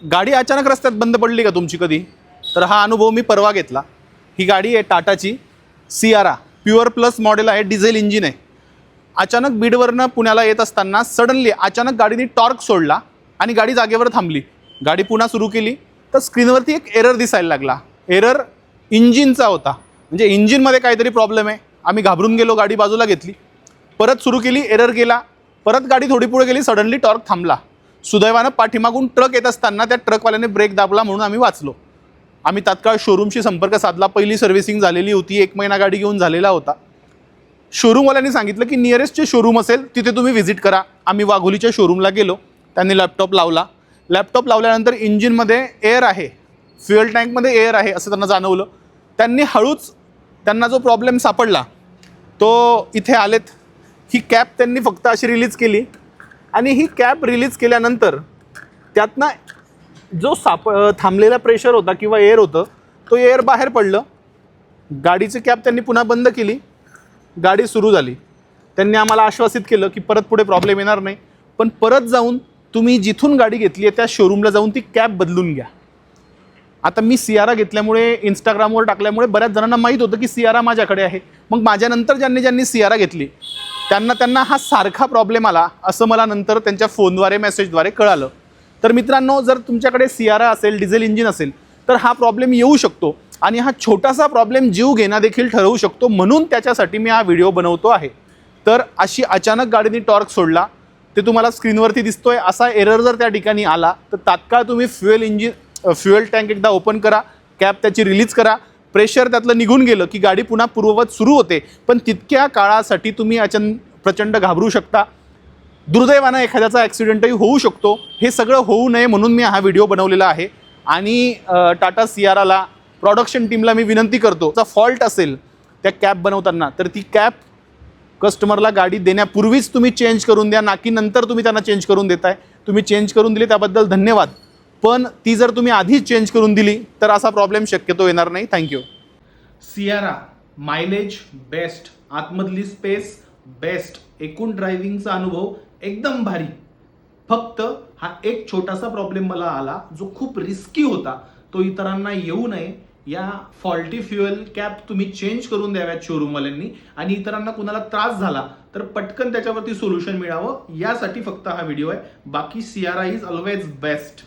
गाडी अचानक रस्त्यात बंद पडली का तुमची कधी? तर हा अनुभव मी परवा घेतला. ही गाडी आहे टाटाची सियारा, प्युअर प्लस मॉडेल आहे, डिझेल इंजिन आहे. अचानक बीडवरनं पुण्याला येत असताना सडनली अचानक गाडीने टॉर्क सोडला आणि गाडी जागेवर थांबली. गाडी पुन्हा सुरू केली तर स्क्रीनवरती एक एरर दिसायला लागला. एरर इंजिनचा होता, म्हणजे इंजिनमध्ये काहीतरी प्रॉब्लेम आहे. आम्ही घाबरून गेलो, गाडी बाजूला घेतली, परत सुरू केली, एरर गेला, परत गाडी थोडी पुढे गेली, सडनली टॉर्क थांबला. सुदैवानं पाठीमागून ट्रक येत असताना त्या ट्रकवाल्याने ब्रेक दाबला म्हणून आम्ही वाचलो. आम्ही तात्काळ शोरूमशी संपर्क साधला. पहिली सर्व्हिसिंग झालेली होती, 1 महिना गाडी घेऊन झालेला होता. शोरूमवाल्यांनी सांगितलं की नियरेस्ट जे शोरूम असेल तिथे तुम्ही व्हिजिट करा. आम्ही वाघोलीच्या शोरूमला गेलो. त्यांनी लॅपटॉप लावला. लॅपटॉप लावल्यानंतर इंजिनमध्ये एअर आहे, फ्युएल टँकमध्ये एअर आहे असं त्यांना जाणवलं. त्यांनी हळूच त्यांना जो प्रॉब्लेम सापडला तो इथे आलेत. ही कॅप त्यांनी फक्त अशी रिलीज केली आणि ही कॅप रिलीज केल्यानंतर त्यातनं जो थांबलेला प्रेशर होता किंवा एअर होतं तो एअर बाहेर पडलं. गाडीची कॅप त्यांनी पुन्हा बंद केली, गाडी सुरू झाली. त्यांनी आम्हाला आश्वासित केलं की परत पुढे प्रॉब्लेम येणार नाही, पण परत जाऊन तुम्ही जिथून गाडी घेतली आहे त्या शोरूमला जाऊन ती कॅप बदलून घ्या. आता मी सियारा घेतल्यामुळे, इंस्टाग्रामवर टाकल्यामुळे बऱ्याच जणांना माहीत होतं की सियारा माझ्याकडे आहे. मग माझ्यानंतर ज्यांनी सियारा घेतली त्यांना हा सारखा प्रॉब्लेम आला असं मला नंतर त्यांच्या फोनद्वारे, मेसेजद्वारे कळालं. तर मित्रांनो, जर तुमच्याकडे सियारा असेल, डिझेल इंजिन असेल तर हा प्रॉब्लेम येऊ शकतो आणि हा छोटासा प्रॉब्लेम जीव घेणं देखील ठरवू शकतो. म्हणून त्याच्यासाठी मी हा व्हिडिओ बनवतो आहे. तर अशी अचानक गाडीने टॉर्क सोडला, ते तुम्हाला स्क्रीनवरती दिसतोय असा एरर जर त्या ठिकाणी आला तर तात्काळ तुम्ही फ्युएल टँक एकदा ओपन करा, कॅप त्याची रिलीज करा. प्रेशर त्यातलं निघून गेलं की गाडी पुन्हा पूर्ववत सुरू होते. पण तितक्या काळासाठी तुम्ही प्रचंड घाबरू शकता. दुर्दैवानं एखाद्याचा ॲक्सिडेंटही होऊ शकतो. हे सगळं होऊ नये म्हणून मी हा व्हिडिओ बनवलेला आहे. आणि टाटा सियाराला, प्रोडक्शन टीमला मी विनंती करतो, जर फॉल्ट असेल त्या कॅप बनवताना तर ती कॅप कस्टमरला गाडी देण्यापूर्वीच तुम्ही चेंज करून द्या, ना की नंतर तुम्ही त्यांना चेंज करून देताय. तुम्ही चेंज करून दिली त्याबद्दल धन्यवाद, पण ती जर तुम्ही आधीच चेंज करून दिली तर असा प्रॉब्लेम शक्यतो येणार नाही. थँक्यू. सियारा मायलेज बेस्ट, आतमधली स्पेस बेस्ट, एकूण ड्रायव्हिंगचा अनुभव एकदम भारी. फक्त हा एक छोटासा प्रॉब्लेम मला आला जो खूप रिस्की होता. तो इतरांना येऊ नये, या फॉल्टी फ्युएल कॅप तुम्ही चेंज करून द्याव्यात शोरूमवाल्यांनी, आणि इतरांना कुणाला त्रास झाला तर पटकन त्याच्यावरती सोल्युशन मिळावं, यासाठी फक्त हा व्हिडिओ आहे. बाकी सियारा इज ऑलवेज बेस्ट.